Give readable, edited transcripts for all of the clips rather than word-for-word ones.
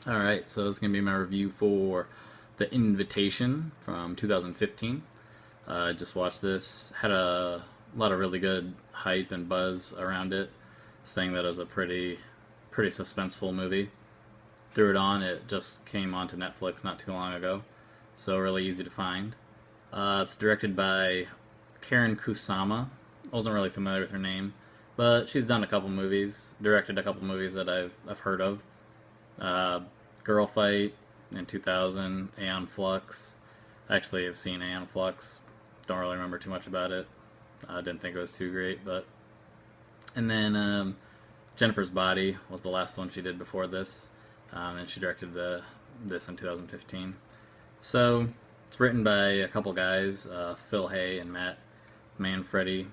Alright, so this is going to be my review for The Invitation from 2015. I just watched this, had a lot of really good hype and buzz around it, saying that it was a pretty suspenseful movie. Threw it on, it just came onto Netflix not too long ago, so really easy to find. It's directed by Karen Kusama. I wasn't really familiar with her name, but she's done a couple movies, directed a couple movies that I've heard of. Uh, Girl Fight in 2000, Aeon Flux. Actually, I've seen Aeon Flux. Don't really remember too much about it. I didn't think it was too great, but and then Jennifer's Body was the last one she did before this, and she directed this in 2015. So it's written by a couple guys, Phil Hay and Matt Manfredi.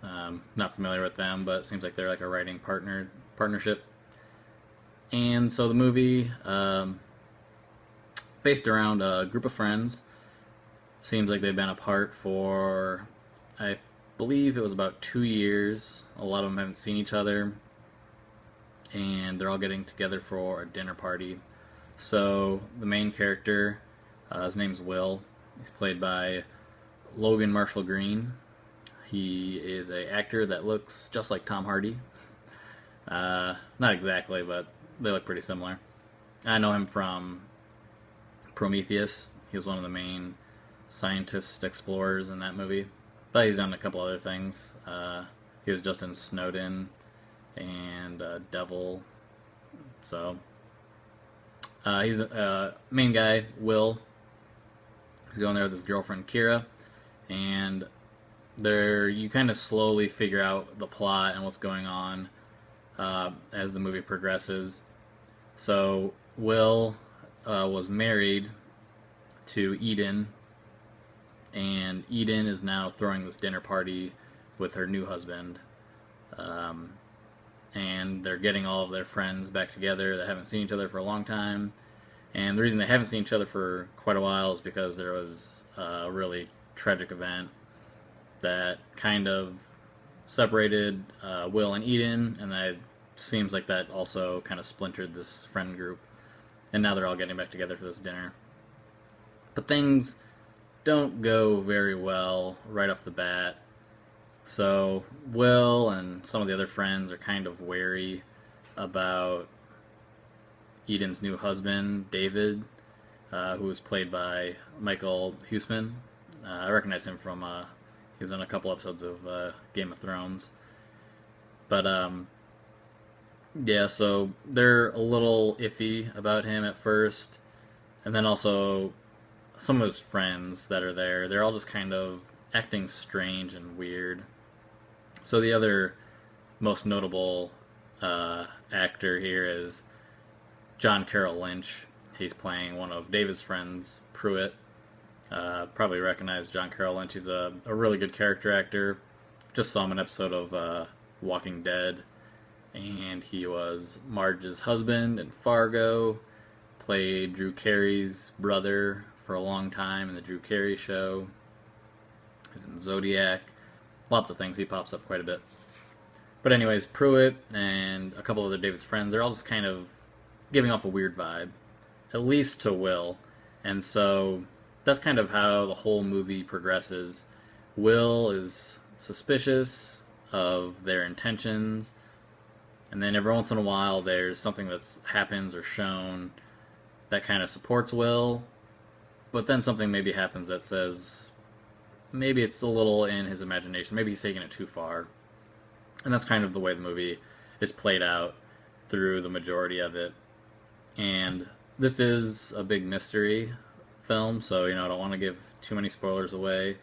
Not familiar with them, but it seems like they're like a writing partnership. And so the movie, based around a group of friends, seems like they've been apart for, I believe it was about 2 years. A lot of them haven't seen each other, and they're all getting together for a dinner party. So the main character, his name's Will. He's played by Logan Marshall Green. He is an actor that looks just like Tom Hardy. Not exactly, but they look pretty similar. I know him from Prometheus. He was one of the main scientist explorers in that movie. But he's done a couple other things. He was just in Snowden and Devil. So he's the main guy, Will. He's going there with his girlfriend Kira, and you kind of slowly figure out the plot and what's going on as the movie progresses. So Will was married to Eden, and Eden is now throwing this dinner party with her new husband. And they're getting all of their friends back together that haven't seen each other for a long time. And the reason they haven't seen each other for quite a while is because there was a really tragic event that kind of separated Will and Eden, and that seems like that also kind of splintered this friend group. And now they're all getting back together for this dinner. But things don't go very well right off the bat. So Will and some of the other friends are kind of wary about Eden's new husband, David, who was played by Michael Huisman. I recognize him from he was on a couple episodes of Game of Thrones. But yeah, so they're a little iffy about him at first, and then also some of his friends that are there, they're all just kind of acting strange and weird. So the other most notable actor here is John Carroll Lynch. He's playing one of David's friends, Pruitt. Probably recognize John Carroll Lynch. He's a really good character actor. Just saw him in an episode of Walking Dead, and he was Marge's husband in Fargo. Played Drew Carey's brother for a long time in the Drew Carey Show. He's in Zodiac. Lots of things. He pops up quite a bit. But anyways, Pruitt and a couple other David's friends, they're all just kind of giving off a weird vibe, at least to Will. And so that's kind of how the whole movie progresses. Will is suspicious of their intentions, and then every once in a while there's something that happens or shown that kind of supports Will, but then something maybe happens that says maybe it's a little in his imagination, maybe he's taking it too far. And that's kind of the way the movie is played out through the majority of it. And this is a big mystery film, so I don't want to give too many spoilers away.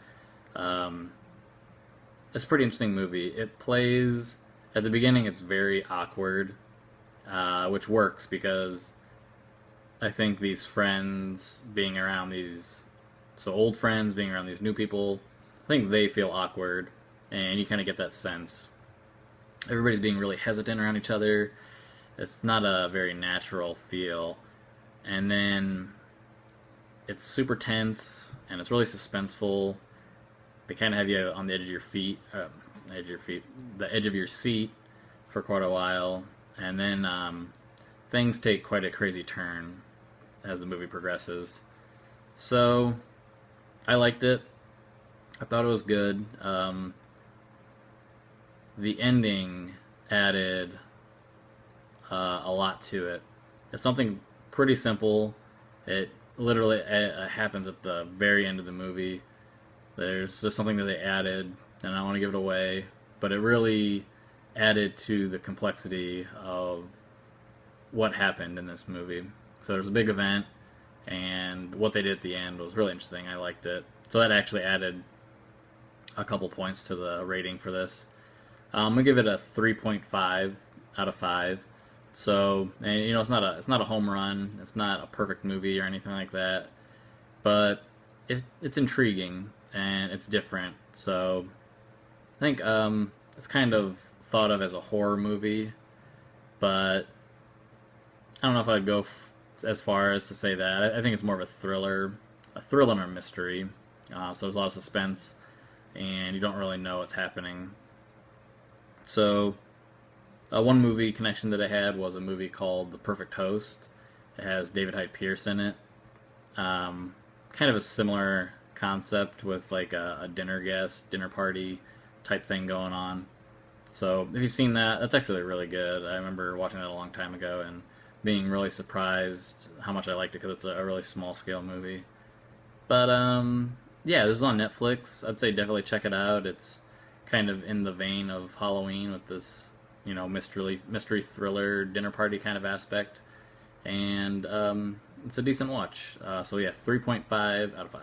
It's a pretty interesting movie. It plays at the beginning. It's very awkward, which works because I think these friends being around old friends being around these new people, I think they feel awkward, and you kind of get that sense. Everybody's being really hesitant around each other. It's not a very natural feel. And then it's super tense, and it's really suspenseful. They kind of have you on the edge of your the edge of your seat for quite a while. And then things take quite a crazy turn as the movie progresses. So I liked it. I thought it was good. The ending added a lot to it. It's something pretty simple. It literally happens at the very end of the movie. There's just something that they added, and I don't want to give it away, but it really added to the complexity of what happened in this movie. So there's a big event, and what they did at the end was really interesting. I liked it. So that actually added a couple points to the rating for this. I'm gonna give it a 3.5 out of 5. So, and it's not a home run. It's not a perfect movie or anything like that, but it's intriguing and it's different. So, I think it's kind of thought of as a horror movie, but I don't know if I'd go as far as to say that. I think it's more of a thriller and a mystery. So there's a lot of suspense, and you don't really know what's happening. So, one movie connection that I had was a movie called The Perfect Host. It has David Hyde Pierce in it. Kind of a similar concept with like a dinner party type thing going on. So if you've seen that, that's actually really good. I remember watching that a long time ago and being really surprised how much I liked it because it's a really small scale movie. But yeah, this is on Netflix. I'd say definitely check it out. It's kind of in the vein of Halloween with this, mystery thriller dinner party kind of aspect, and it's a decent watch. So yeah, 3.5 out of 5.